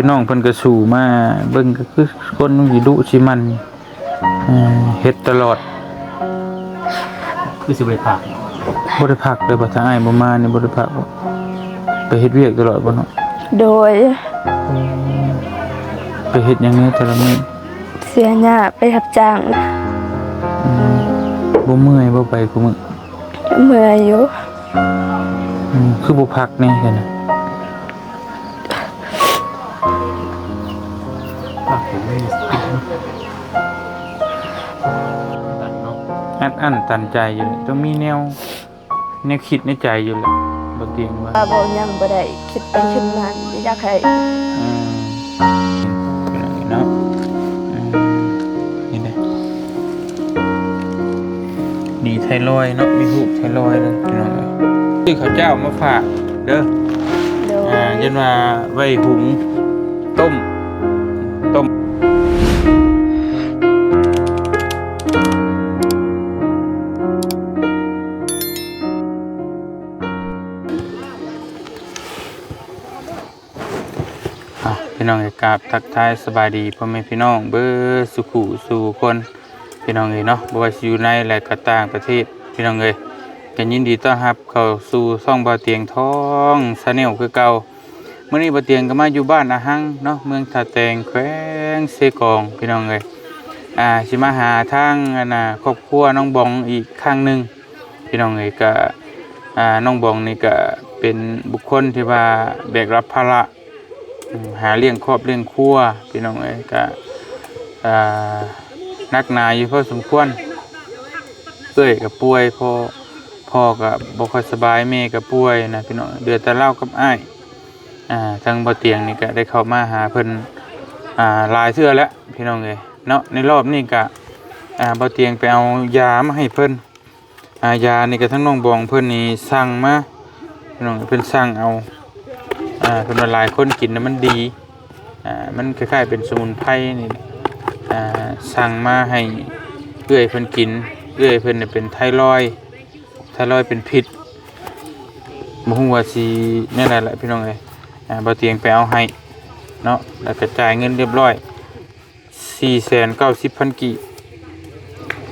พี่น้องเพิ่นก็สู่มาเบิ่งก็คือคนอยู่ดุสิมันเฮ็ดตลอดคือสิบ่ได้พักบ่ได้พักเลยบ่ทางอ้ายบ่มานี่บ่ได้พักบ่ไปเฮ็ดเวียกตลอดบ่เนาะโดยไปเฮ็ดหยังแหน่แต่ละมื้อเสียหน้าไปรับจ้างบ่เมื่อยบ่ไปคุมื้อเมื่อยอยู่คือบ่พักแน่กันน่ะพักผมไม่มีสติอันตันใจอยู่ต้องมีแนวคิดในใจอยู่แหละบ่เตียงว่าบ่ยังบ่ได้คิดไปคิดมาอยากให้เนาะนี่แหละดีไทรอยด์เนาะมีรูปไทรอยด์เลยพี่น้องซื้อข้าวเจ้ามาฝากเด้อยันว่าไว้หุงต้มพี่น้องกราบทักทายสบายดีพ่อแม่พี่น้องเบอร์สุขุสู่คนพี่น้องเนาะบ่ว่าสิอยู่ในและก็ต่างประเทศพี่น้องก็ยินดีต้อนรับเข้าสู่ช่องบ่าวเตียงทองชาแนลคือเก่ามื้อนี้บ่าวเตียงก็มาอยู่บ้านอาหังเนาะเมืองท่าแตงแขวงเซกองพี่น้องสิมาหาทางครอบครัวน้องบองอีกครั้งนึงพี่น้องก็น้องบองนี่ก็เป็นบุคคลที่ว่าแบกรับภาระหาเลี้ยงครอบเลี้ยงครัวพี่น้องก็นักหนาอยู่พอสมควรกับป่วยพ่อกับบ่ค่อยสบายแม่กับป่วยนะพี่น้องเดือดแต่เล่ากับอ้ายทางบ่เตียงนี่ก็ได้เข้ามาหาเพิ่นหลายเทื่อแล้วพี่น้องเนาะในรอบนี้ก็บ่เตียงไปเอายามาให้เพิ่นยานี่ก็ทั้งน้องบองเพิ่นนี่สั่งมาพี่น้องเพิ่นสั่งเอาเพิ่นว่าหลายคนกินแล้วมันดีมันคล้ายๆเป็นสมุนไพรนี่สั่งมาให้เอื้อยเพิ่นกินเอื้อยเพิ่นเป็นไทรอยด์เป็นพิษบ่ฮู้ว่าสิแน่แหละพี่น้องบ่เตียงไปเอาให้เนาะแล้วก็จ่ายเงินเรียบร้อย 490,000 กีบ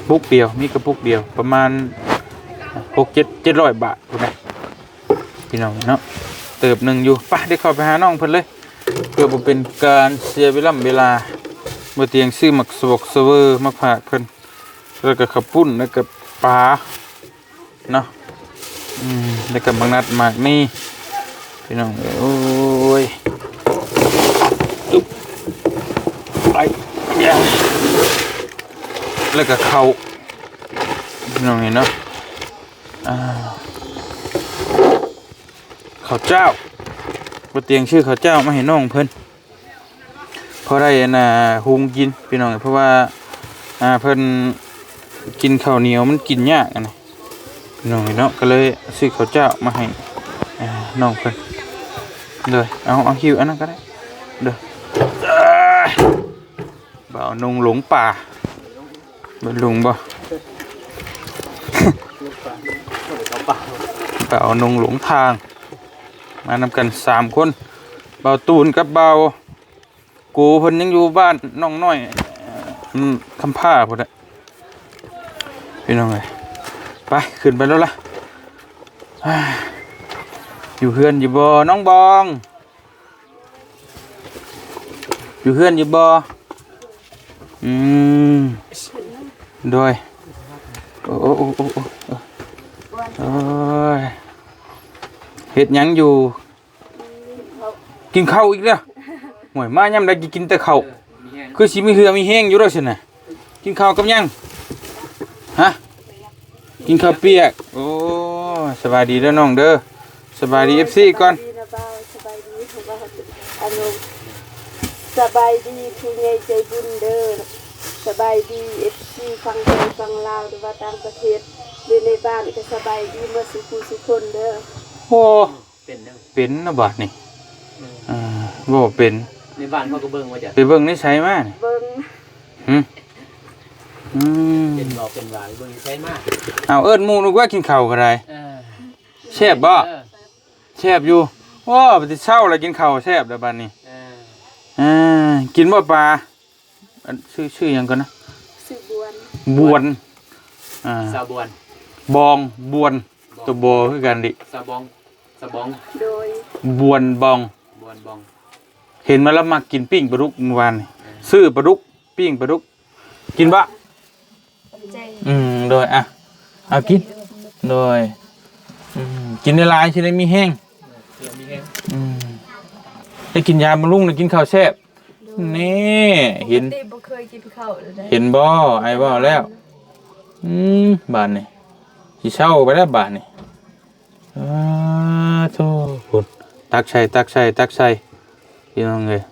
ปุกเดียวมีกระปุกเดียวประมาณ 6-700 บาทพุ่นน่ะพี่น้องเนาะเติบหนึ่งอยู่ไปได้เข้าไปหาน้องเพิ่นเลยเพื่อบ่เป็นการเสียเวลาบ่เตียงซื้อหมักสวกเสเวอร์มาฝากเพิ่นแล้วก็ข้าวปุ้นแล้วก็ปลาเนาะแล้วก็บางนัดหมากนี่พี่น้องโอ้ยตุ๊บไปแล้วก็ข้าวพี่น้องเห็นเนาะข้าวเจ้าบ่เตียงชื่อข้าวเจ้ามาให้น้องเพิ่นพอได้หุงกินพี่น้องเพราะว่าเพิ่นกินข้าวเหนียวมันกินยากนะพี่น้องเนาะก็เลยซื้อข้าวเจ้ามาให้น้องเพิ่นเลยเอาหิวอันนั้นก็ได้เด้อบ่าวนุ่งหลงป่าบ่ลุงบ่บ่าวนุ่งหลงทางมานำกัน3คนเบาตูนกับเบากูเพิ่นยังอยู่บ้านน้องน้อยคำผ้าพุ่นน่ะพี่น้องไปขึ้นไปแล้วล่ะอยู่เฮือนอยู่บ่น้องบองอยู่เฮือนอยู่บ่โดยโอ้ยเฮ็ดหยังอยู่กินข้าวอีกแล้วห่วยมายามใดกินแต่ข้าวคือสิมีเหือมีแห้งอยู่แล้วซั่นน่ะกินข้าวกับหยังฮะกินข้าวเปียกโอ้สบายดีเด้อน้องเด้อสบายดี FC ก่อนสบายดีผู้ใหญ่ใจบุญเด้อสบายดี FC ฟังไทยฟังลาวหรือว่าต่างประเทศหรือในบ้านก็สบายดีเมื่อสุคนเด้อโอ้เป็นนะบาดนี่บ่เป็นในบ้านเขาก็เบิ่งว่าจะไปเบิ่งนิสัยมาเบิ่งเป็นบอกเป็นหวานเบิ่งใช้มากเอาเอิ้นหมู่นึกว่ากินข้าวก็ได้แซ่บบ่แซ่บอยู่ว้าไปสิเช้าแล้วกินข้าวแซ่บแล้วบัดนี้ กินบ่ปลาอันชื่อหยังก่อนนะ ชื่อบวน บวนซาบวน บองบวนตัวโบคือกันดิ ซาบองซาบอง โดย บวนบอง บวนบอง เห็นมาแล้วมากินปิ้งปลาดุกเมื่อวานนี่ซื้อปลาดุกปิ้งปลาดุกกินบะโดยเอากินโดยกินในลายใช่ไหมมีแห้ง มีแห้ง ได้กินยาบำรุงได้กินข้าวแซ่บนี่เห็น บ่เคยกินข้าวเลยได้ เห็นบ่ไอ้บ่แล้วบานนี่สิเช่าไปแล้วบานนี่โธ่พุ่นตักใส่พี่น้องเอ้ย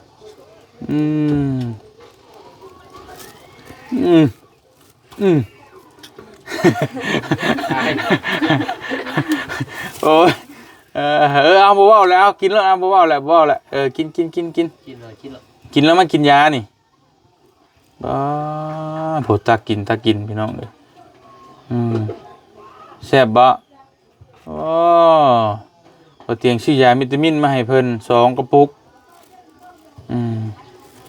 โอ้ยเอาบ่เว้าแล้วกินแล้วเอาบ่เว้าแล้วกิน กินเลย กินแล้วมากินยานี่บ้าโผตากินพี่น้องเลยแซ่บบ่โอ้พอเตียงชื่อยาวิตามินมาให้เพิ่น2 กระปุก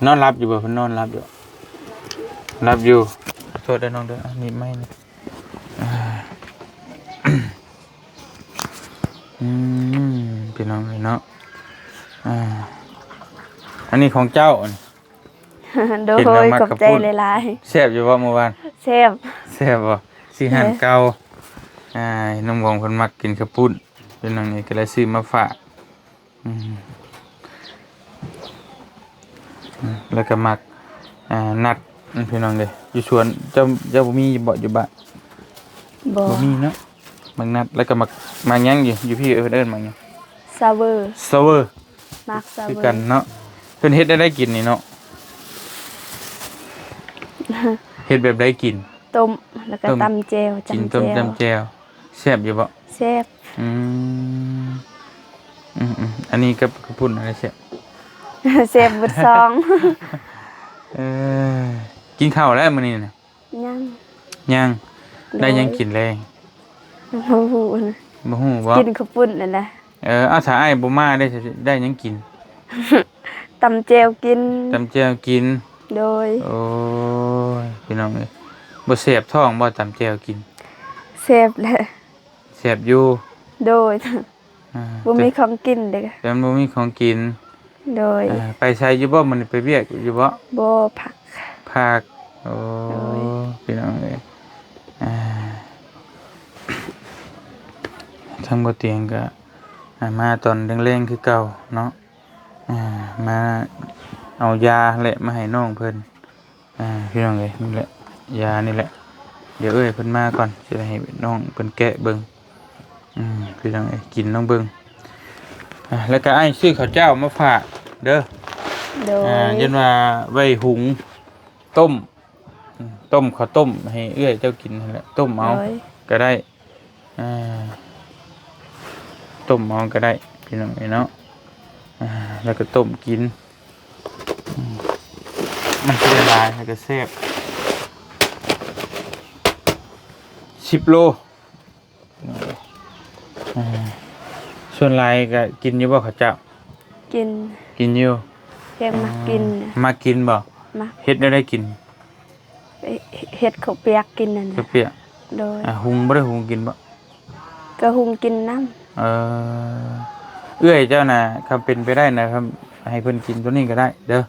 นอนรับอยู่บ่เพิ่นนอนรับอยู่โทษได้น้องเด้อนี่ไม่นี่พี่น้องเลยเนาะอันนี้ของเจ้า โดยขอบใจหลาย แซ่บอยู่บ่เมื่อวาน ๆแซ่บ แซ่บบ่สิหันเก่าน้องวงเพิ่นมักกินข้าวปุ้นเป็นจังนี้ก็เลยซื้อมาฝากแล้วก็มักนัดพี่น้องเด้อยู่สวนเจ้าบ่มีบ่อยู่บ้าน บ่ บ่มีเนาะมักนัดแล้วก็มักหยังอยู่พี่เอิ้นมักหยัง ซาเวอร์ ซาเวอร์ มักซา คือ เวอ กัน ร์ เนาะเพิ่นเฮ็ดได้กินนี่เนาะเฮ็ดแบบได้กิน ต้มแล้วก็ตำแจ่ว กินต้มจำแจ่วแซ่บอยู่บ่ แซ่บ อันนี้กับกระปุ่นอะไรแซ่บ แซ่บเบิดซอง กินข้าวแล้วมื้อนี้น่ะ ยังได้ยังกินแรง บ่ฮู้นะ บ่ฮู้บ่ กินข้าวปุ้นนั่นแหละ เอาถ้าอ้ายบ่มาได้ยังกิน ตำแจ่วกิน จำแจ่วกิน โดย โอ้ยพี่น้องเอ้ยบ่แซ่บท้องบ่จำแจ่วกิน แซ่บแหละ แซ่บอยู่ โดยบ่มีของกินเด้อ แต่มันบ่มีของกิน โดย ไปใช้อยู่บ่มันไปเวียกอยู่บ่ บ่ผัก ภาคโอ้พี่น้องเอ้ยทางบ่เตียงก็มาตอนแรงๆคือเก่าเนาะมาเอายาแหละมาให้น้องเพิ่นพี่น้องเอ้ยนี่แหละยานี่แหละเดี๋ยวเอ้ยเพิ่นมาก่อนสิให้น้องเพิ่นแกะเบิ่งพี่น้องเอ้ยกินน้องเบิ่งแล้วก็อ้ายซื้อข้าวเจ้ามาฝากเด้อ โดย ยันว่าไว้หุงต้มข้าวต้มให้เอื้อยเจ้ากินนั่นแหละต้มเอา โดย ก็ได้ต้มเอาก็ได้พี่น้องเนาะแล้วก็ต้มกินมันจะละลายแล้วก็แซ่บ10 โลส่วนลายก็กินอยู่บ่ข้าวเจ้า กิน อยู่ แกงมากิน มากินบ่ มา เฮ็ดได้กิน เฮ็ดข้าวเปียกกินนั่น เปรี้ยว โดย หุงบ่ได้หุงกินบ่ ก็หุงกินน้ำ เอื้อยเจ้าน่ะคำเป็นไปได้นะครับให้เพิ่นกินตัวนี้ก็ได้เด้อ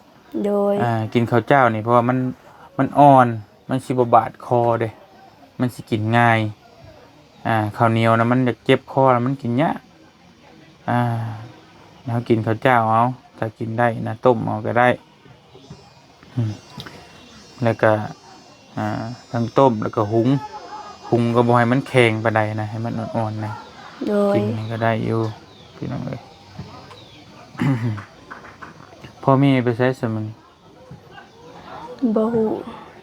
โดย กินข้าวเจ้านี่เพราะว่ามันอ่อนมันสิบ่บาดคอเด้มันสิกินง่ายข้าวเหนียวนะมันจะเจ็บคอแล้วมันกินยากแล้วกินข้าวเจ้าเอาถ้ากินได้นะต้มเอาก็ได้แล้วก็ทั้งต้มแล้วก็หุงก็บ่ให้มันแข็งปานใดนะให้มันอ่อนๆนะ โดย กินก็ได้อยู่พี่น้องเอ้ย พ่อแม่ไปใช้สมัน บ่ฮู้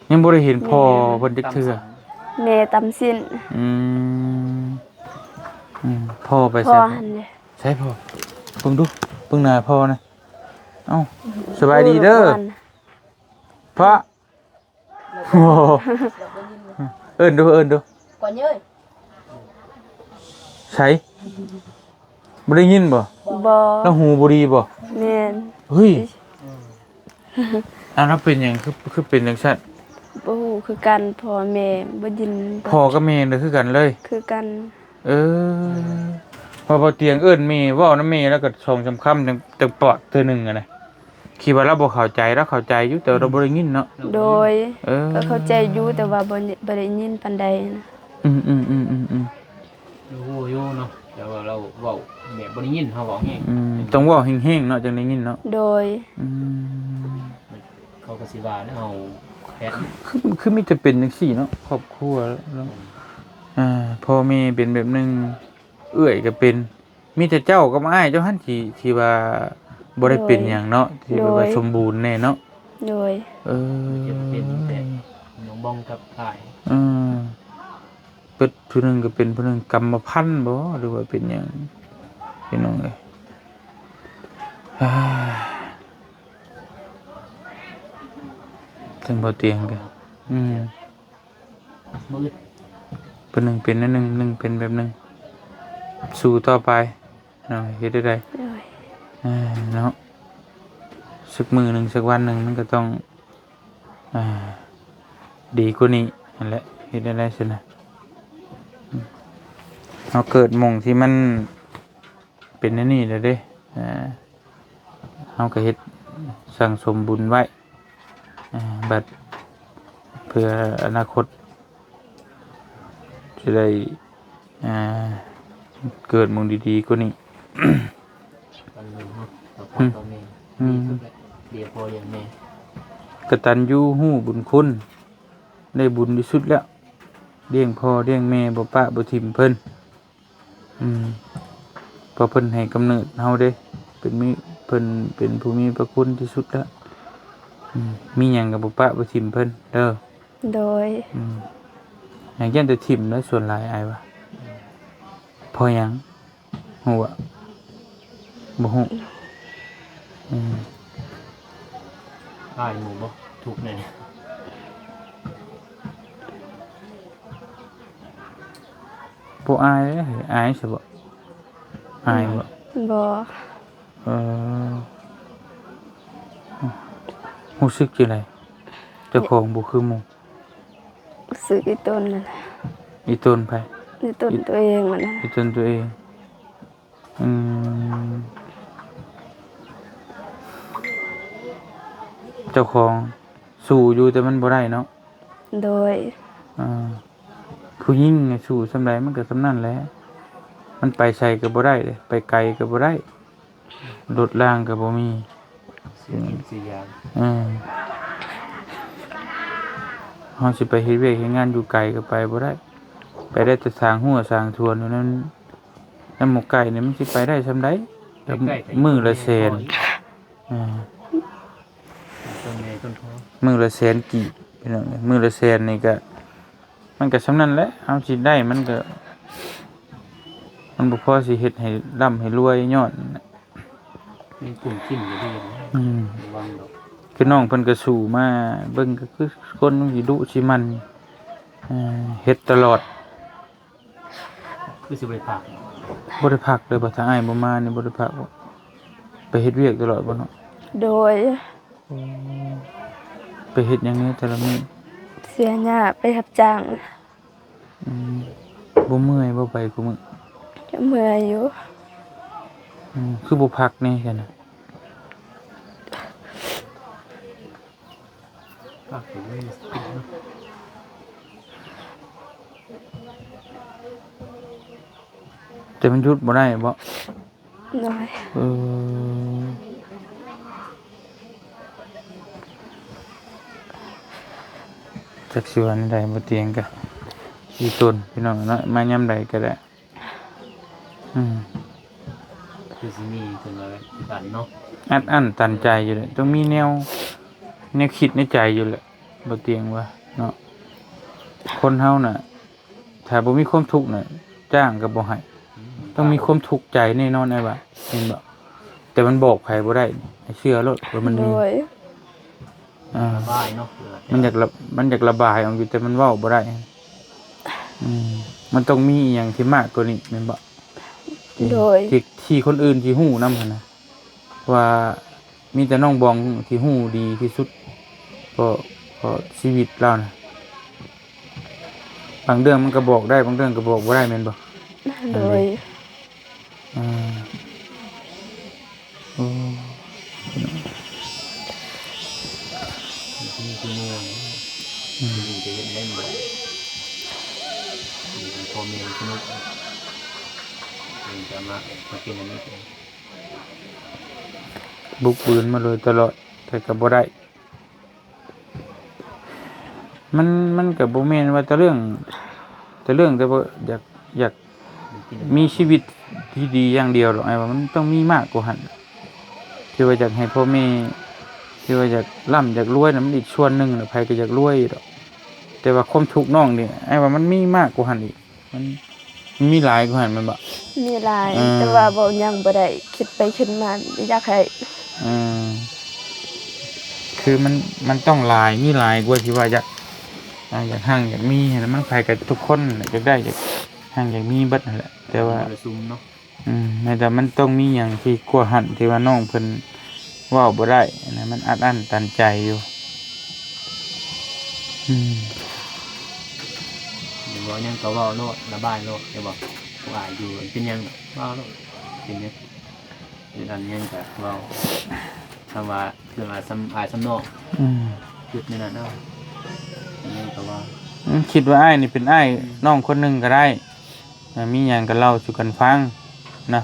ยังบ่ได้เห็นพ่อเพิ่นจักเทื่อ แม่ตำสิ้น พ่อไป พ่อ ใช้ หั่นเลย ใช่พ่อเบิ่งดูเบิ่งหน้าพ่อนะเอ้าสบายดีเด้อพ่อโอ้โหเอิ้นดูก่อนเย้ย ใช่บ่ได้ยินบ่ บ่ แล้วหูบ่ดีบ่ แม่น เฮ้ย แล้วเป็นหยังคือเป็นจังซั่น บ่ฮู้คือกันพ่อแม่บ่ยิน พ่อกับแม่เลยคือกันเลย คือกัน เออพอบ่เตียงเอิ้นแม่เว้านำแม่แล้วก็2-3คำจังปอดเทื่อหนึงอะนะคิดว่าเราบ่เข้าใจเราเข้าใจอยู่แต่เราบ่ได้ยินเนาะ โดย เออ ก็เข้าใจอยู่แต่ว่าบ่ได้ยินปานใดนะ อืม อยู่เนาะแต่ว่าเราเว้าแบบบ่ได้ยินเฮาเว้าแฮง ต้องเว้าแห้งๆเนาะจังได้ยินเนาะ โดย อืม เขาก็สิว่าแล้วเฮาแพทย์ คือมีแต่เป็นจังซี่เนาะครอบครัวแล้วพ่อแม่เป็นแบบหนึงเอื้อยก็เป็นมีแต่เจ้ากับอ้ายเจ้าหั่นที่ว่าบ่ได้เป็นหยังเนาะที่ว่าสมบูรณ์แน่เนาะ โดย เออ จะเป็นแต่น้องบองกับอ้าย เปิดผู้หนึงก็เป็นผู้หนึงกรรมพันธุ์บ่หรือว่าเป็นหยังพี่น้องเอ้ยถึงบ่เตียงกันมืด ผู้หนึงเป็นอันหนึงเป็นแบบหนึงสู้ต่อไปเนาะเฮ็ดได้ โดย เนาะสักมื้อหนึงสักวันหนึงมันก็ต้องดีกว่านี้นั่นแหละเฮ็ดได้ซั่นน่ะเราเกิดหม่องที่มันเป็นอันนี้แล้วเด้เฮาก็เฮ็ดสั่งสมบุญไว้บัดเพื่ออนาคตจะได้เกิดหม่องดีๆกว่านี้ ตอนนึงเนาะต่อพ่อต่อแม่ดีสุดแล้วเดี๋ยวพ่อเลี้ยงแม่ กตัญญูฮู้บุญคุณได้บุญที่สุดแล้วเลี้ยงพ่อเลี้ยงแม่บ่ปะบ่ทิ่มเพิ่นเพราะเพิ่นให้กำเนิดเฮาเด้เพิ่นเป็นผู้มีพระคุณที่สุดแล้วมีหยังก็บ่ปะบ่ทิ่มเพิ่นเด้อ โดย อย่างเช่นแต่ทิ่มแล้วส่วนหลายอายว่าพอหยังฮู้อะบ่ฮู้ อ้ายหมู่บ่ทุกข์แน่ บ่อายเด้อายสิบ่อายบ่ บ่ เออรู้สึกจังไดเจ้าของบ่คือหมู่ ซื้ออีต้นนั่นแหละ อีต้นไผ อีต้นตัวเองมันนั่น อีต้นตัวเองเจ้าของสู้อยู่แต่มันบ่ได้เนาะ โดย ผู้หญิงเนี่ยสู้สำใดมันก็สำนั้นแหละมันไปใส่ก็บ่ได้เลยไปไกลก็บ่ได้รถล่างก็บ่มี เสียกินเสียยาง เฮาสิไปเฮ็ดเวียกเฮ็ดงานอยู่ไกลก็ไปบ่ได้ไปได้แต่สร้างหัวสร้างทวนอยู่นั้นน้ำหมกไก่นี่มันสิไปได้ซำใดมื้อละแสนต้นแม่ต้นท้อ มื้อละแสนกี่พี่น้องมื้อละแสนนี่ก็มันก็สำนั้นแหละเฮาสิได้มันก็มันบ่พอสิเฮ็ดให้ร่ำให้รวยยอด มีกลุ่มจิ้มอยู่ดีนะระวังดอก คือน้องเพิ่นก็สู้มาเบิ่งก็คือคนสิดุสิมันเฮ็ดตลอด คือสิบริภาค บ่ได้พักเลยบ่ถ้าอ้ายบ่มานี่บ่ได้พักบ่ไปเฮ็ดเวียกตลอดบ่เนาะ โดย ไปเฮ็ดหยังนี้แต่ละมื้อ เสียหน้าไปรับจ้าง บ่เมื่อยบ่ไปกูมื้อ จะเมื่อยอยู่ คือบ่พักแน่ซั่นน่ะ ภาคถึงไม่มีสติเนาะ แต่มันหยุดบ่ได้บ่ น้อย จักสิว่าใดบ่เตียงก็อีต้นพี่น้องเนาะมายามใดก็ได้ คือสิมีคนมาบ้านเนาะ อันตันใจอยู่เลยต้องมีแนวคิดในใจอยู่แหละบ่เตียงว่าเนาะคนเฮาน่ะถ้าบ่มีความทุกข์น่ะจ้างก็บ่ให้ต้องมีความทุกข์ใจแน่นอนไอ้ว่าเห็นบ่แต่มันบอกไผบ่ได้ให้เชื่อโลดว่ามัน โด มี ย บ้านเนาะ มันอยากระบายออกอยู่แต่มันเว้าบ่ได้มันต้องมีอหยังที่มากกว่านี้แม่นบ่ โดย ที่คนอื่นที่ฮู้นำหั่นน่ะว่า มีแต่น้องบองที่ฮู้ดีที่สุดก็ชีวิตเรานะบางเรื่องมันก็บอกได้บางเรื่องก็บอกบ่ได้แม่นบ่ โดย อ่าโอ้ ที่เมืองอยู่จะเห็นเล่นแบบพอมีสนุกมันจะมากินอันนี้ บุกบืนมาเลยตลอดแต่ก็บ่ได้มันก็บ่แม่นว่าแต่เรื่องแต่ว่าอยากมีชีวิตที่ดีอย่างเดียวหรอกไอ้ว่ามันต้องมีมากกว่าหั่นที่ว่าอยากให้พ่อแม่ที่ว่าอยากร่ำอยากรวยน่ะมันอีกส่วนหนึงแหละใครก็อยากรวยดอกแต่ว่าความทุกข์น้องนี่ไอ้ว่ามันมีมากกว่าหั่นอีกมันมีหลายกว่าหั่นแมันบ่ มีหลายแต่ว่าบ่ยังบ่ได้คิดไปคิดมาอยากให้ อืมคือมันต้องหลายมีหลายกว่าที่ว่าอยากหั่งอยากมีแล้วมันใครกับทุกคนน่ะอยากได้อยากหั่งอยากมีเบิดนั่นแหละแต่ว่า ซุ่มเนาะ แต่มันต้องมีอย่างที่กลัวหันที่ว่าน้องเพิ่นเว้าบ่ได้นะมันอัดอั้นตันใจอยู่เดี๋ยวบอกยังก็ว่าโลดระบายโลดเดี๋ยวบอกว่าอยู่เป็นยังว่าโลดเป็นยังหรืออันยังก็ว่าคำว่าเรื่องสำนอกจุดนี่นะเนาะยังก็ว่า คิดว่าอ้ายนี่เป็นอ้ายน้องคนหนึงก็ได้มีหยังก็เล่าสู่กันฟังนะ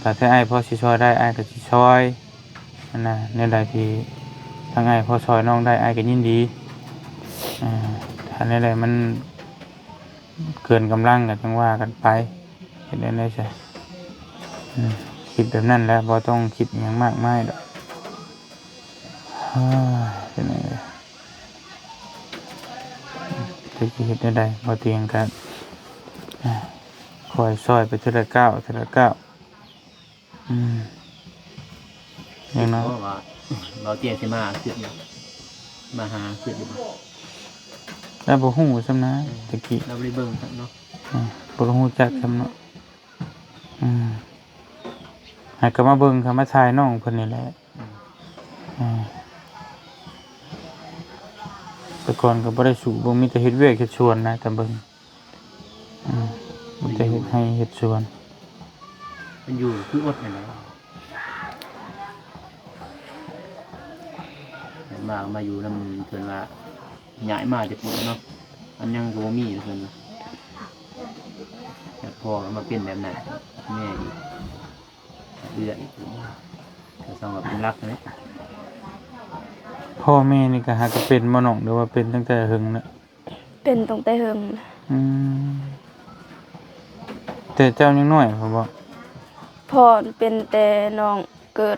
ถ้าแท้อ้ายพอสิช่วยได้อ้ายก็สิช่วยนั่นน่ะในใดที่ทางอ้ายพอช่วยน้องได้อ้ายก็ยินดีถ้าในใดมันเกินกำลังก็จังว่ากันไปเฮ็ดได้ไดซะคิดแบบนั้นแหละบ่ต้องคิดหยังมากมายดอกเป็นไงจะเฮ็ดได้บ่เตียงกันคอยซอยไปทีละก้าวอย่างน้อย เพราะว่าเราเตรียมสิมาขึ้นมาหาขึ้นอยู่ แล้วบ่ฮู้ซำนะตะกี้ เราบ่ได้เบิ่งเนาะ บ่ฮู้จักซำเนาะให้ก็มาเบิ่งก็มาถ่ายน้องเพิ่นนี่แหละแต่ก่อนก็บ่ได้สู่บ่มีแต่เฮ็ดเวียกเฮ็ดสวนนะแต่เบิ่งมีแต่เฮ็ดให้เฮ็ดสวน มันอยู่คืออดนั่นแหละมาอยู่นำเพิ่นว่าย้ายมาจากพุ่นเนาะอันยังบ่มีเพิ่นแต่พอมาเป็นแบบนั้นแม่อีกเดือดอีกก็ต้องว่าเป็นรักนะ พ่อแม่นี่ก็หาก็เป็นบ่น้องหรือว่าเป็นตั้งแต่หึงน่ะ เป็นตั้งแต่เฮิง แต่เจ้ายังน้อยผมบอก พ่อเป็นแต่น้องเกิด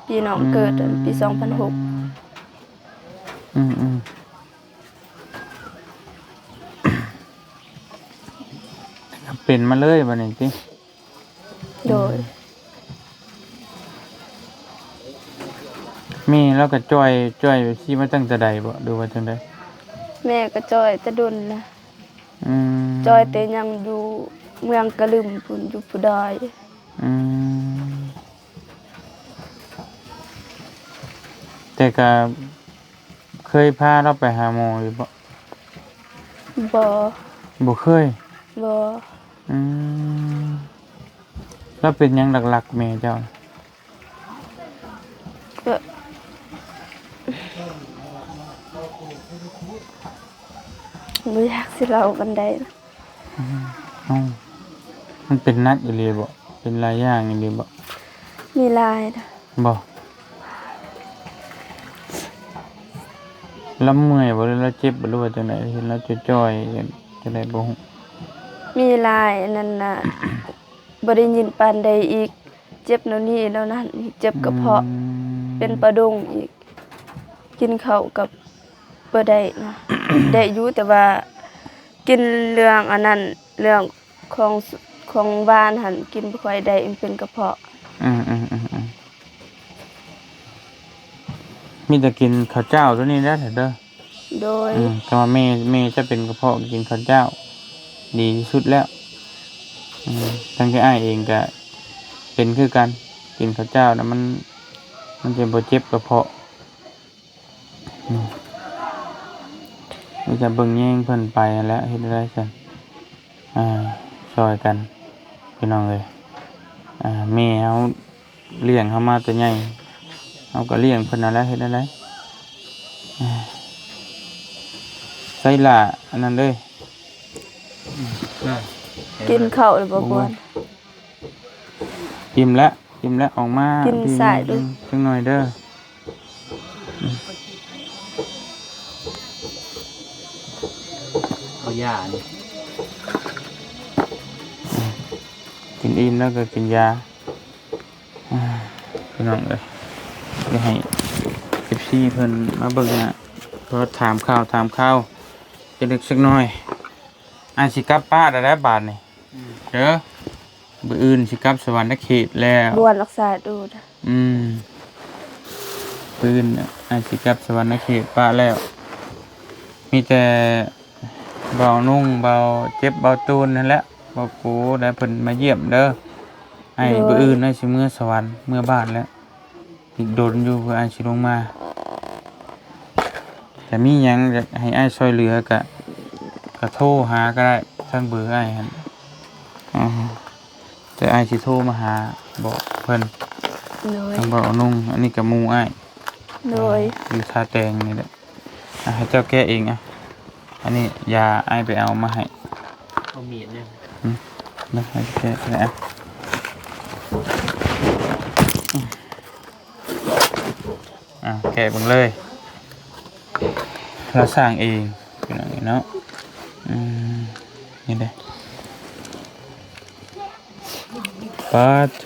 ปีน้องเกิดปี2006เป็นมาเลยบัดนี้ติ โดย มีแล้วก็จ้อยสิมาตั้งแต่ใดบ่ดูว่าจังได๋ แม่ก็จอยแต่ดุนนะ จอยแต่ยังอยู่เมืองกะลึมพุ่นอยู่ผู้ดอย แต่ก็เคยพาเราไปหาหมออยู่บ่ บ่ บ่เคย บ่ แล้วเป็นหยังหลักๆแม่เจ้าน่ะ ก็บ่อยากสิเล่าปานใดนะ มันเป็นนักอีหลีบ่เป็นหลายอย่างอีหลีบ่ มีหลายนะ บ่ลำเมื่อยบ่หรือเราเจ็บบ่หรือว่าจังได๋เห็นแล้วจ้อยๆจังได๋บ่ฮู้ มีหลายนั่นน่ะ บ่ได้ยินปานใดอีก เจ็บแนวนี้แล้วนั่นอีกเจ็บกระเพาะ เป็นประดงอีก กินข้าวกับบ่ได้นะ ได้อยู่แต่ว่ากินเรื่องอันนั้นเรื่องของหวานหั่นกินบ่ค่อยได้มันเป็นกระเพาะ มีแต่กินข้าวเจ้าตัวนี้ได้เด้อ โดย แต่ว่าแม่จะเป็นกระเพาะกินข้าวเจ้า ดีที่สุดแล้วทั้งที่อ้ายเองก็เป็นคือกันกินข้าวเจ้านะมัน มันจะบ่เจ็บกระเพาะมันจะเบิ่งแย่งเพิ่นไปแล้วเฮ็ดได้ซั่นซอยกันพี่น้องเอ้ยแม่เฮาเลี้ยงเฮามาแต่ใหญ่เฮาก็เลี้ยงเพิ่นนั่นแหละเฮ็ดได้ไรใส่ล่ะอันนั้นเด้ย กินข้าวหรือบ่บวน อิ่มแล้วออกมา กิ กิ นสายดู จังหน่อยเด้อ เอายานี่ กินอิ่มแล้วก็กินยาพี่น้องเอ้ยจะให้14เพิ่นมาเบิ่งน่ะเพราะถามข่าวจะดึกสักหน่อยอาสิกลับป้าได้บาทนี่เด้อมื้ออื่นสิกลับสวรรค์เขตแล้ว บวนรักษาดูนะ ปืนอาสิกลับสวรรค์เขตป้าแล้ว มีแต่เบานุ่งเบาเจ็บเบาตูนนั่นแหละเบาปูได้เพิ่นมาเยี่ยมเด้อให้มื้ออื่นให้สิเมื่อสวรรค์เมื่อบ้านแล้วอีกโดนอยู่เพื่ออ้ายสิลงมาแต่มีหยังอยากให้อ้ายช่วยเหลือก็โทรหาก็ได้ทางเบอร์อ้ายหั่นแต่อ้ายสิโทรมาหาบอกเพิ่น โดย ทางเบานุ่งอันนี้ก็หมู่อ้าย โดย อยู่ท่าแตงนี่แหละให้เจ้าแก้เองอันนี้ยาอ้ายไปเอามาให้ เอามีดเนี่ย นะให้แก้นะแก้เบิ่งเลยเราสร้างเองเป็นอย่างนี้เนาะนี่เด้ปาโธ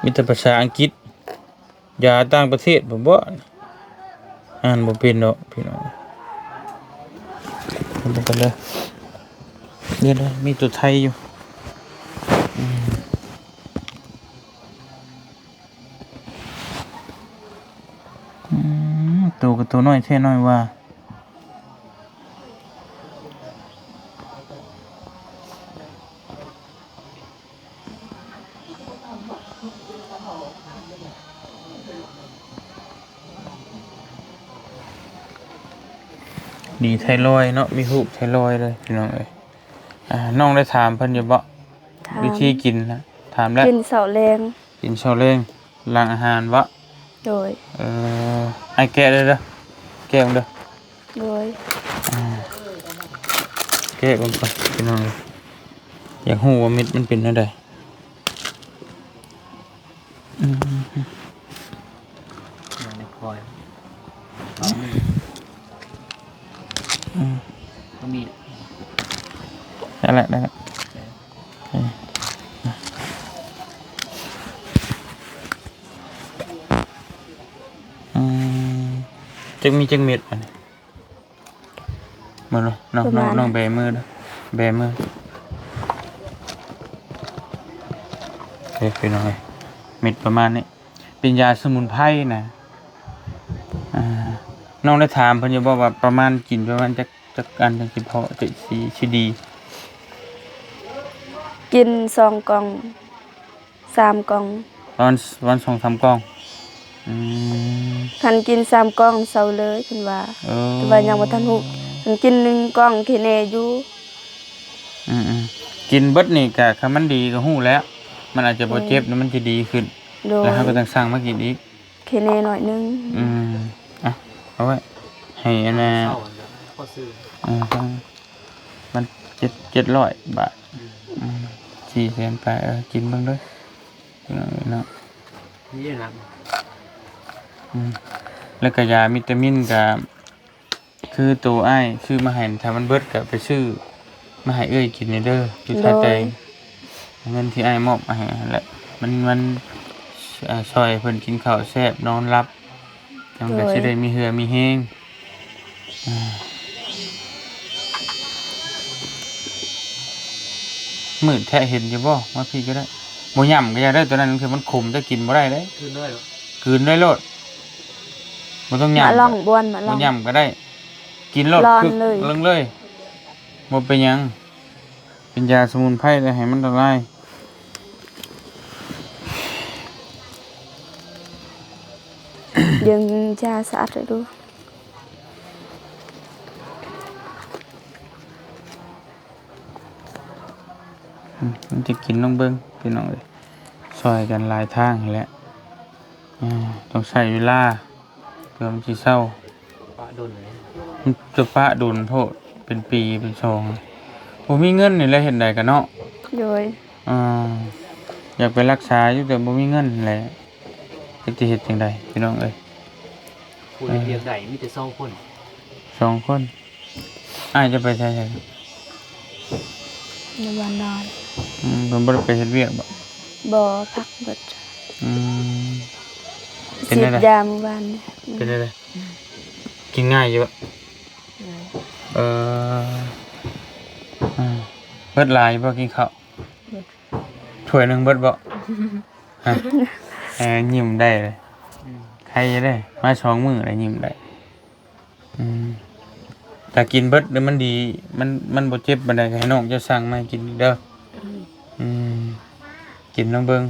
มีแต่ภาษาอังกฤษยาต่างประเทศผมบ่อ่านบ่เป็นเนาะพี่น้องมันกันเลยเดี๋ยวมีตัวไทยอยู่ตัวกับตัวน้อยแค่น้อยว่าดีไทรอยด์เนาะมีหูไทรอยด์เลยพี่น้องเอ้ยน้องได้ถามเพิ่นอยู่บ่ ถาม วิธีกินนะถามแล้ว กินเสาแรง กินเช้าเร่งหลังอาหารบ่ โดย ไอ้แกะเลยเด้อแกะมันเด้อ โดย แกะมันไปพี่น้องเอ้ยอยากฮู้ว่าเม็ดมันเป็นจังได มาในคอยเอามีด นั่นแหละจังมีจังเม็ดอันนี้มาเนาะน้องแบมือเด้อแบมือเฮ้ยพี่น้องเอ้ยเม็ดประมาณนี้เป็นยาสมุนไพรนะน้องได้ถามเพิ่นอยู่บ่ว่าประมาณกินประมาณจักอันจังสิพอจะสิดี กิน2 กล่อง 3 กล่อง วัน 2-3 กล่อง คันกิน3 กล่องเซาเลยเพิ่นว่า แต่ว่ายังบ่ทันฮู้คันกิน1 กล่องแค่แน่อยู่ กินเบิดนี่ก็คันมันดีก็ฮู้แล้ว มันอาจจะบ่เจ็บแล้วมันจะดีขึ้น โดย แล้วเราก็ต้องสั่งมากินอีก แค่แน่หน่อยนึง เอาไว้ให้อันน่ะ เข้าอันนั้นข้อซื้อ มัน700 บาท400,000ไปกินเบิ่งเด้อเนาะ นี่นะ แล้วก็ยาวิตามินก็คือตัวอ้ายซื้อมาให้ถ้ามันเบิดก็ไปซื้อมาให้เอ้ยกินเด้ออยู่ท่าแตงเงินที่อ้ายมอบมาให้นั่นแหละมันช่วยเพิ่นกินข้าวแซ่บนอนหลับจังก็สิได้มีเหือมีแฮงมืดแท้เห็นอยู่บ่มาพี่ก็ได้บ่ย่ำก็อย่าได้ตัวนั้นคือมันขมจะกินบ่ได้เด้ คือน้อยหรอก ลืนได้โลดบ่ต้อง มา ย่ำ ลองบวนมาล บ่ อง ย่ำก็ได้ กินโลด ร้อน กึก เลย เรื่องเลยบ่เป็นหยังเป็นยาสมุนไพรแต่ให้มันละลาย ยังชาสะอาดเลยดู มันจะกินน้องเบิ้งพี่น้องเลยซอยกันหลายทางแหละต้องใช้เวลาเพื่อมันจะเศร้า ปะโดนเลย มันจะปะโดนโทษเป็นปีเป็นชองผมมีเงินนี่แหละเห็นใดกันเนาะ โดย อ่าอยากไปรักษาอยู่แต่บ่มีเงินแหละจะเฮ็ดจังไดพี่น้องเอ้ย ผู้เรียนใดมีแต่2คน 2 คนอ้ายจะไปใช้ไส ในวันนอน เพิ่นบ่ได้ไปเฮ็ดเวียกบ่ บ่อพักเบิด อืม เป็น ฉี ไง ด ล่ะ ยาเมื่อวานนี่ เป็นได้กินง่ายอยู่บ่เอ่อเบิดหลายบ่กินข้าวถ้วยหนึงเบิดบ่ฮะยิ้มได้เลยใครจะได้มา2 มื้อแล้วยิ้มได้ถ้ากินเบิดแล้วมันดีมันบ่เจ็บปานใดก็ให้น้องเจะสั่งมาให้กินอีกเด้อกินน้ำเบิ่ง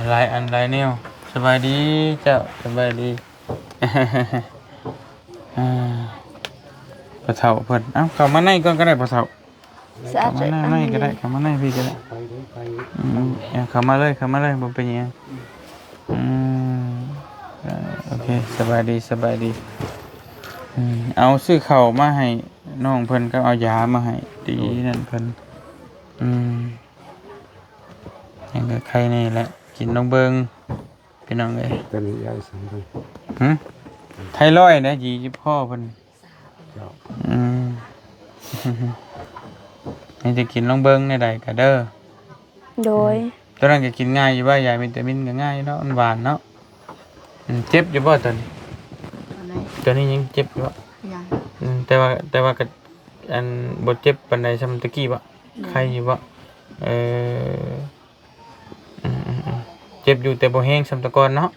หลายอันหลายแนวสบายดีเจ้าสบายดี ปะเฒ่าเพิ่นเอ้าเข้ามาในก่อนก็ได้ปะเฒ่า สะอา เข้า ด มา เลย ในก็ได้เข้ามาในพี่ก็ได้เข้ามาเลยบ่เป็นหยังโอเคสบายดีสบายดีเอาซื้อข้าวมาให้น้องเพิ่นก็เอายามาให้ดีนั่นเพิ่นยังก็ใครนี่แหละกินน้องเบิ่งพี่น้องเอ้ย เป็นยายสังกัน ไทรอยด์นะยีจิพ่อเพิ่น เจ้า นี่จะกินลองเบิ่งในใดก็เด้อ โดย ตอนนั้นก็กินง่ายอยู่ว่ายาวิตามินก็ง่ายเนาะมันหวานเนาะเจ็บอยู่บ่ตอนนี้ตอนนี้ยังเจ็บอยู่บ่แต่ว่าก็อันบ่เจ็บปานใดซำตะกี้บ่ไข้อยู่บ่เจ็บอยู่แต่บ่แห้งซำแตะก่อนเนาะ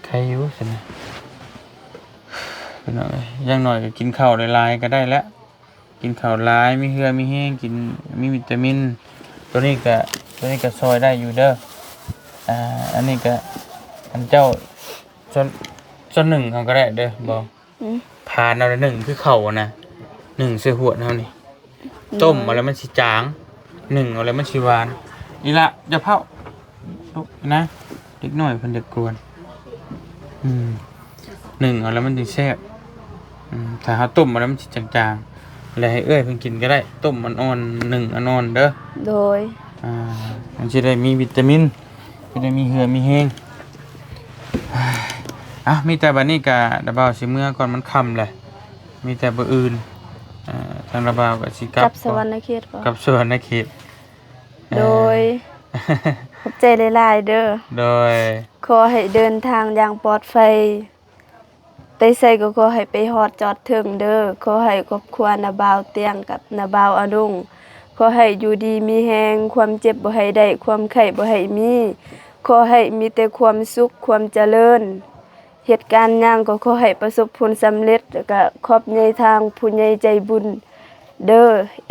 ไข้อยู่ซั่นน่ะพี่น้องเอ้ยอย่างน้อยก็กินข้าวหลายๆก็ได้แล้วกินข้าวหลายมีเหือมีแห้งกินมีวิตามินตัวนี้ก็ซอยได้อยู่เด้ออันนี้ก็อันเจ้าส่วนหนึ่งเขาก็ได้เด้อบ่ผ่านเอาละหนึ่งคือข้าวนะหนึ่งใส่หัวเฮานี่ต้มเอาแล้วมันสิจางหนึ่งเอาแล้วมันสิหวานนี่ล่ะอย่าเผาลุกนะเด็กน้อยเพิ่นเด็กกวนหนึ่งเอาแล้วมันสิแซ่บถ้าเฮาต้มเอาแล้วมันสิจางๆแล้วให้เอ้ยเพิ่นกินก็ได้ต้มอ่อนๆหนึ่งอ่อนๆเด้อ โดย มันจะได้มีวิตามินจะได้มีเหือมีแห้งมีแต่บัดนี้ก็ระบาวสิเมื่อก่อนมันค่ำแหละมีแต่บ่อื่นทางระบาวก็สิกลั กั บบ สวรรณเขตบ่ กับสวรรณเขต โดยขอบใจหลายๆเด้อ โดย ขอให้เดินทางอย่างปลอดภัยไปใส่ก็ขอให้ไปฮอดจอดถึงเด้อขอให้ครอบครัวนาบ่าวเตียงกับนาบ่าวอดุงขอให้อยู่ดีมีแฮงความเจ็บบ่ให้ได้ความไข้บ่ให้มีขอให้มีแต่ความสุขความเจริญเหตุการณ์หยังก็ขอให้ประสบผลสำเร็จแล้วก็ขอบในทางผู้ใหญ่ใจบุญเด้อ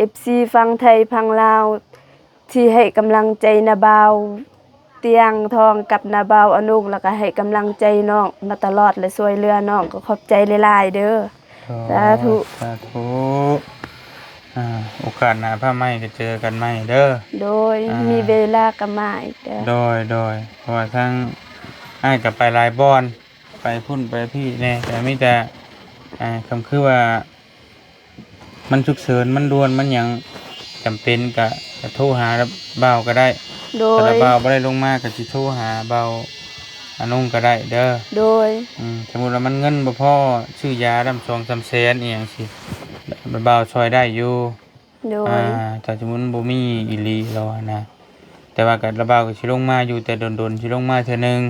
FC ฟังไทยพังลาวที่ให้กำลังใจนาบ่าวเตียงทองกับนาบ่าวอนุงแล้วก็ให้กำลังใจน้องมาตลอดและช่วยเหลือน้องก็ขอบใจหลายๆเด้อ สาธุ สาธุโอกาสหน้าพาใหม่ก็เจอกันใหม่เด้อ โดยมีเวลาก็มาอีกเด้อ โดยเพราะว่าทั้งอ้ายกับไปหลายบอนไปพุ่นไปพี่แน่แต่มีแต่คำคือว่ามันฉุกเฉินมันด่วนมันหยังจำเป็นก็โทรหาเบาก็ได้ โด ถ้าย เบาบ่ได้ลงมาก็สิโทรหาเบาอนุ่งก็ได้เด้อ โดย สมมุติว่ามันเงินบ่พอซื้อยาดำ2-3 แสนอีหยังสิเบาช่วยได้อยู่ โดย ถ้าสมมุติบ่มีอีหลีแล้วอะนะแต่ว่าก็ระเบาก็สิลงมาอยู่แต่โดนๆสิลงมาเทื่อนึง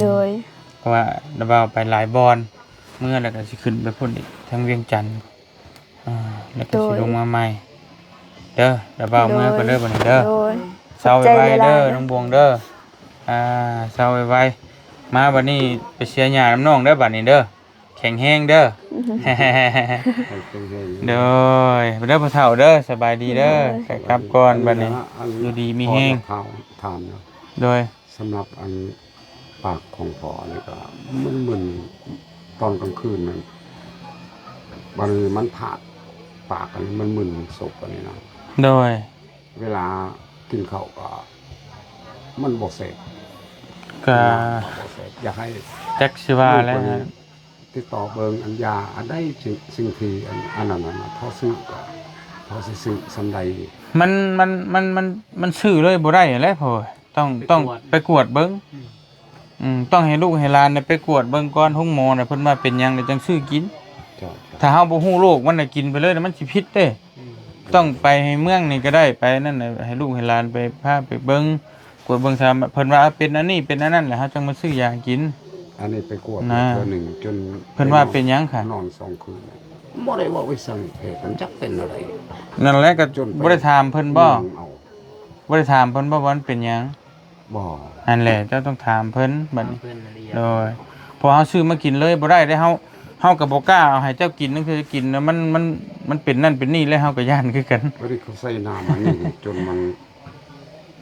โดย เพราะว่าระเบาไปหลายบอนเมื่อแล้วก็สิขึ้นไปพุ่นอีกทางเวียงจันทน์แล้วก็สิลงมาใหม่เด้อระเบาเมื่อก็เด้อบัดนี้เด้อ โดย เศร้าไว้เด้อน้องบวงเด้อเศร้าไว้มาบัดนี้ไปเสียหญ้าน้ำน้องเด้อบัดนี้เด้อแข็งแรงเด้อ เป็นไง เด้อเด้อพ่อเฒ่าเด้อสบายดีเด้อใส่กลับก่อนบัดนี้อยู่ดีมีแฮง ข่าวถามเนาะ โดย ส สำหรับอันปากของพอนี่ก็มันมึนตอนกลางคืนนั้นมันผาดปากอันนี้มันมึนศพอันนี้นะ โดย เวลากินข้าวก็มันบ่เสร็จ ก็ บ่เสร็จอยากให้ จักสิว่าแล้วฮะ ติดต่อเบิงอันยาอันได้สิ่งที่อันนั้นน่ะพอซื้อก็พอสิซื้อสำใด มันซื้อเลยบ่ได้แหล้วพ่อต้องไปกวดเบิ่งต้องให้ลูกให้หลานน่ะไปกวดเบิ่งก่อนห้องหมอน่ะเพิ่นว่าเป็นหยังแล้วจังซื้อกิน จ้ะ ถ้าเฮาบ่ฮู้โรคมันน่ะกินไปเลยน่ะมันสิผิดเด้ต้องไปให้เมืองนี่ก็ได้ไปนั่นน่ะให้ลูกให้หลานไปพาไปเบิ่งกวดเบิ่งซะเพิ่นว่าเป็นอันนี้เป็นอันนั้นแหละเฮาจังมาซื้อยากิน อันนี้ไปกวด นะ เทื่อหนึ่งจน เพิ่นว่าเป็นหยังค่ะ นอน2 คืนบ่ได้ว่าไว้สั่งเพศมันจักเป็นอะไร นั่นแหละก็ จนไป บ่ได้ถามเพิ่นบ่ เอา บ่ได้ถามเพิ่นบ่ว่ามันเป็นหยัง บ่ นั่นแหละเจ้าต้องถามเพิ่นบัดนี้ เพื่อนอะไรอย่าง โดยพอเฮาซื้อมากินเลยบ่ได้เฮาก็บ่กล้าเอาให้เจ้ากินนั่นคือกินแล้วมันเป็นนั่นเป็นนี่แล้วเฮาก็ย่านคือกัน บ่ได้เขาใส่น้ำมันนี่จนมัน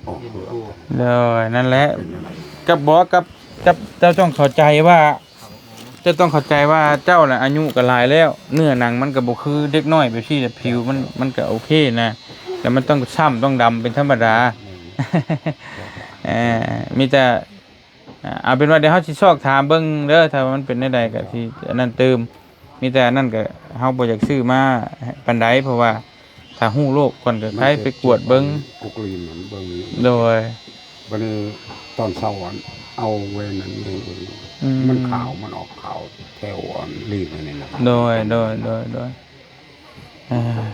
ออกเหือก เลยนั่นแหละกับบอกกับเจ้าต้องเข้าใจว่าเจ้าต้องเข้าใจว่าเจ้าน่ะอายุก็หลายแล้ว เนื้อหนังมันก็บ่คือเด็กน้อยไปซี่แต่ผิวมันก็โอเคนะแต่มันต้องช้ำต้องดำเป็นธรรมดา มีแต่เอาเป็นว่าเดี๋ยวเฮาสิซอกถามเบิ่งเด้อถ้ามันเป็นได้ใดก็สิอันนั้นเติม มีแต่อันนั้นก็เฮาบ่อยากซื้อมาปานใดเพราะว่าถ้าฮู้โรคก่อนก็ใครไปกวดเบิ่ง กุกลีนมันเบิ่ง โดย บัดนี้ตอนเช้าอันเอาเวรนั้นเอง มันขาวมันออกขาวแถวอันลีนนี่นะ โดย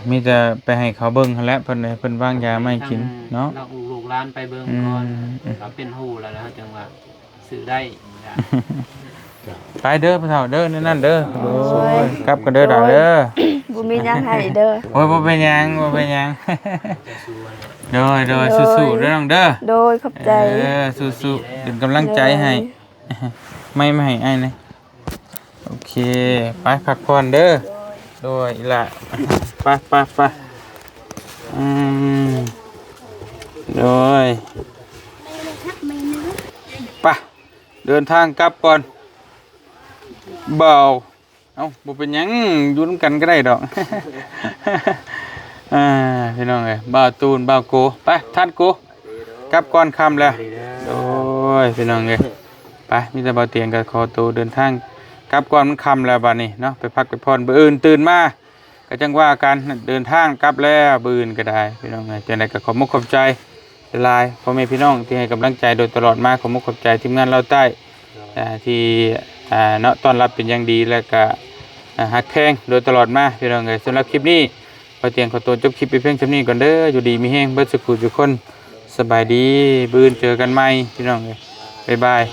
มีแต่ไปให้เขาเบิ่งหั่นแหละเพิ่นให้เพิ่นวางยามาให้กินเนาะ ลูกร้านไปเบิ่งก่อนเราเป็นหูแล้วนะจังว่าซื้อได้ ไปเด้อพ่อเฒ่าเด้อนั่นเด้อโดยกลับกันเด้อดาเด้อ บ่มีหยังให้เด้อ โอ้ยบ่เป็นหยังบ่เป็นหยังโดยสู้ๆเด้อน้องเด้อ โดยขอบใจ สู้ๆเป็นกำลังใจให้ ไม่ให้อ้ายนะโอเคไปพักผ่อนเด้อโดยอีหล่ะไปโดยไปเดินทางกลับก่อนเบาเอ้าบ่เป็นหยังอยู่นำกันก็ได้ดอก พี่น้องเอ้ยบ่าวตูนบ่าวโกไปท่านโกกลับก่อนค่ำแล้วโอ้ยพี่น้องเอ้ยไปมีแต่บ่าวเตียงก็ขอตัวเดินทางกลับก่อนมันค่ำแล้วบัดนี้เนาะไปพักไปผ่อนมื้ออื่นตื่นมาก็จังว่ากันเดินทางกลับแล้วมื้ออื่นก็ได้พี่น้องเอ้ยจังได๋ก็ขอบมุกขอบใจหลายพ่อแม่พี่น้องที่ให้กำลังใจโดยตลอดมาขอบมุกขอบใจทีมงานเราใต้ที่เนาะต้อนรับเป็นอย่างดีแล้วก็ฮักแข้งโดยตลอดมาพี่น้องเอ้ยสำหรับคลิปนี้พอเตียงขอตัวจบคลิปไปเพียงเท่านี้ก่อนเด้ออยู่ดีมีแฮงเบิดสุขทุกคนสบายดีมื้ออื่นเจอกันใหม่พี่น้องเอ้ยบ๊ายบาย